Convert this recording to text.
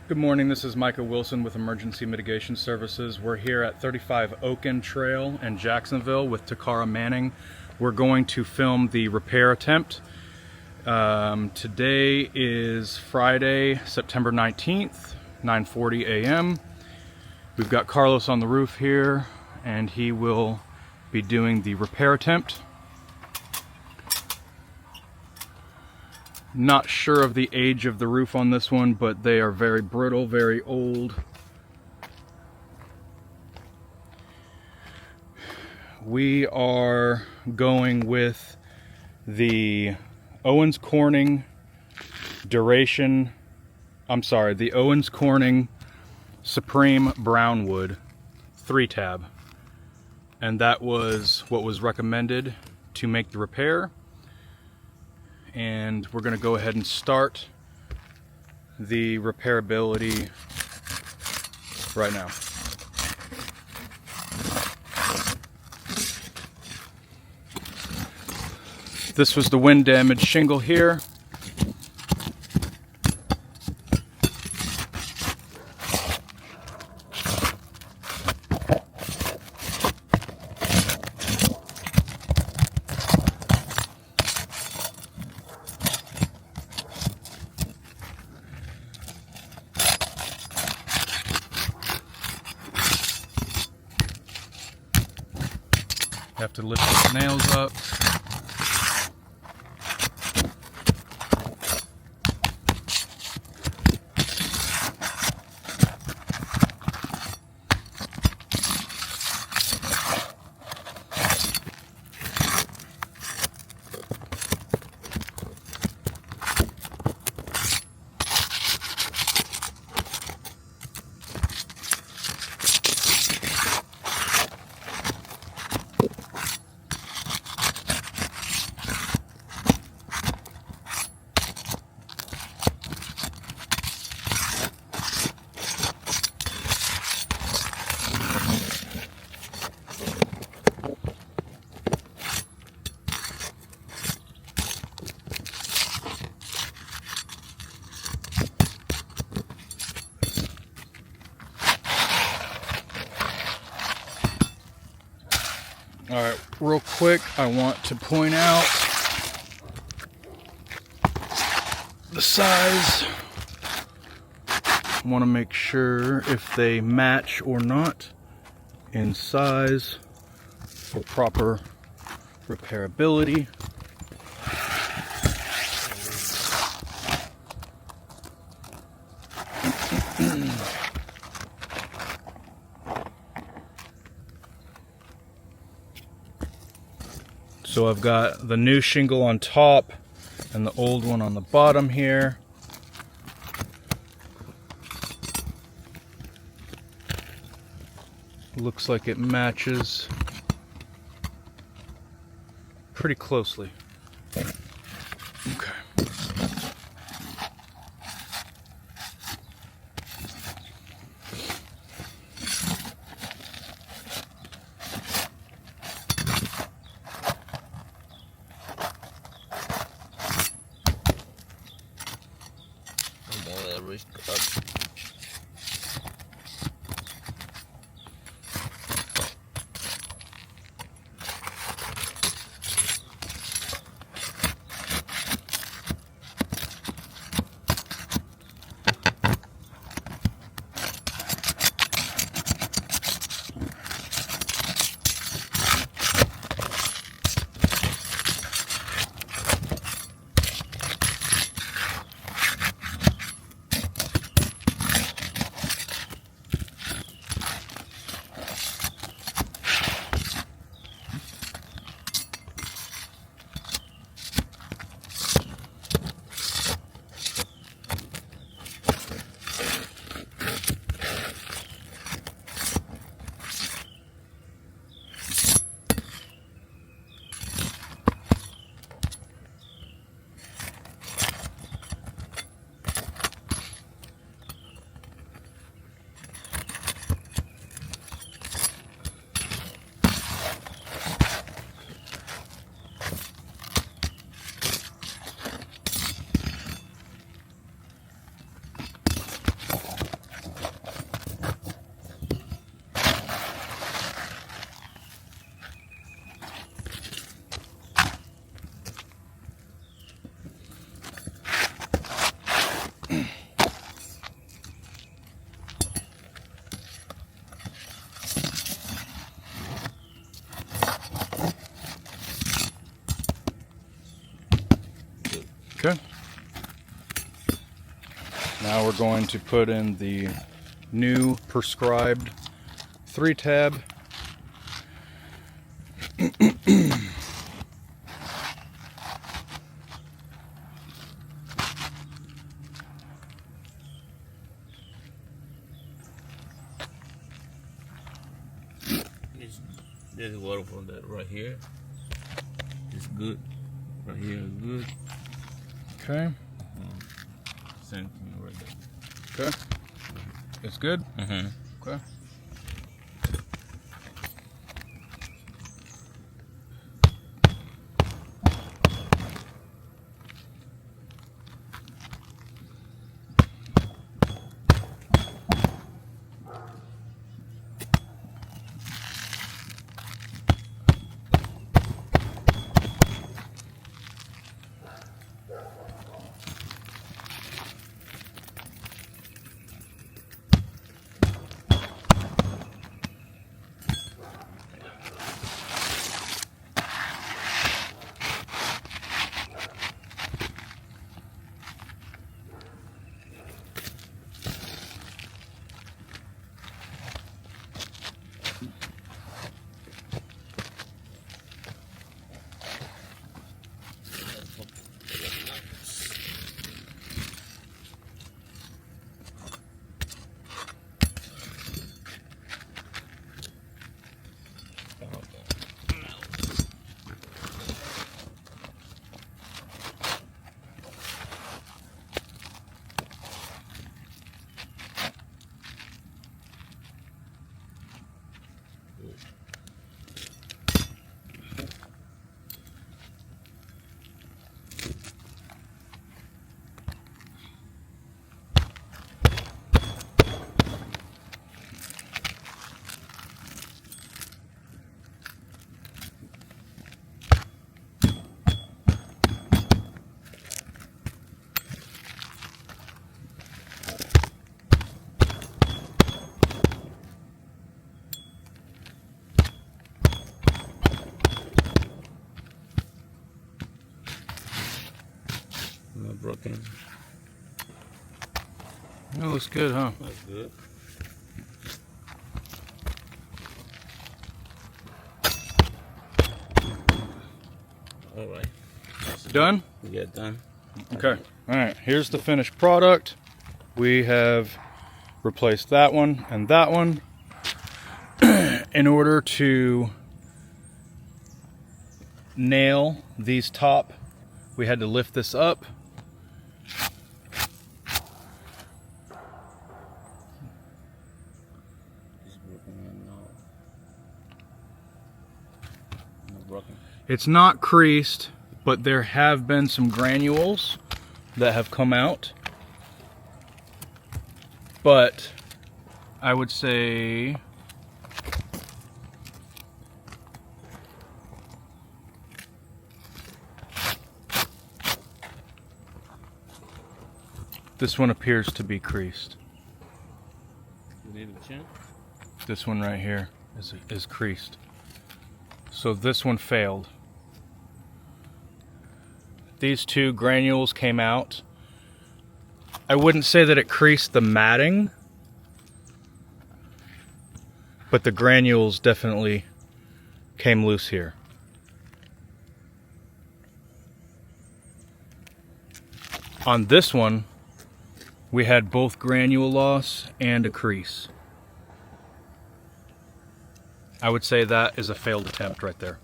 Good morning, this is Micah Wilson with Emergency Mitigation Services. We're here at 35 Oaken Trail in Jacksonville with Takara Manning. We're going to film the repair attempt. Today is Friday, September 19th, 9:40 a.m. We've got Carlos on the roof here, and he will be doing the repair attempt. Not sure of the age of the roof on this one, but they are very brittle, very old. We are going with the Owens Corning the Owens Corning Supreme Brownwood 3-tab. And that was what was recommended to make the repair. And we're going to go ahead and start the repairability right now. This was the wind damaged shingle here. You have to lift the nails up. All right, real quick, I want to point out the size. I want to make sure if they match or not in size for proper repairability. So I've got the new shingle on top and the old one on the bottom here. Looks like it matches pretty closely. Okay. going to put in the new prescribed 3-tab. There's water from that right here. It's good. Right here is good. Okay. Same thing right there. Okay. It's good? Mm-hmm. Okay. Not broken. That looks good, huh? That's good. All right. Done? We get done. Okay. All right. Here's the finished product. We have replaced that one and that one. In order to nail these top, we had to lift this up. It's broken and no. Not broken. It's not creased, but there have been some granules that have come out. But I would say this one appears to be creased. You need a chin? This one right here is creased. So this one failed. These two granules came out. I wouldn't say that it creased the matting, but the granules definitely came loose here. On this one, we had both granule loss and a crease. I would say that is a failed attempt right there.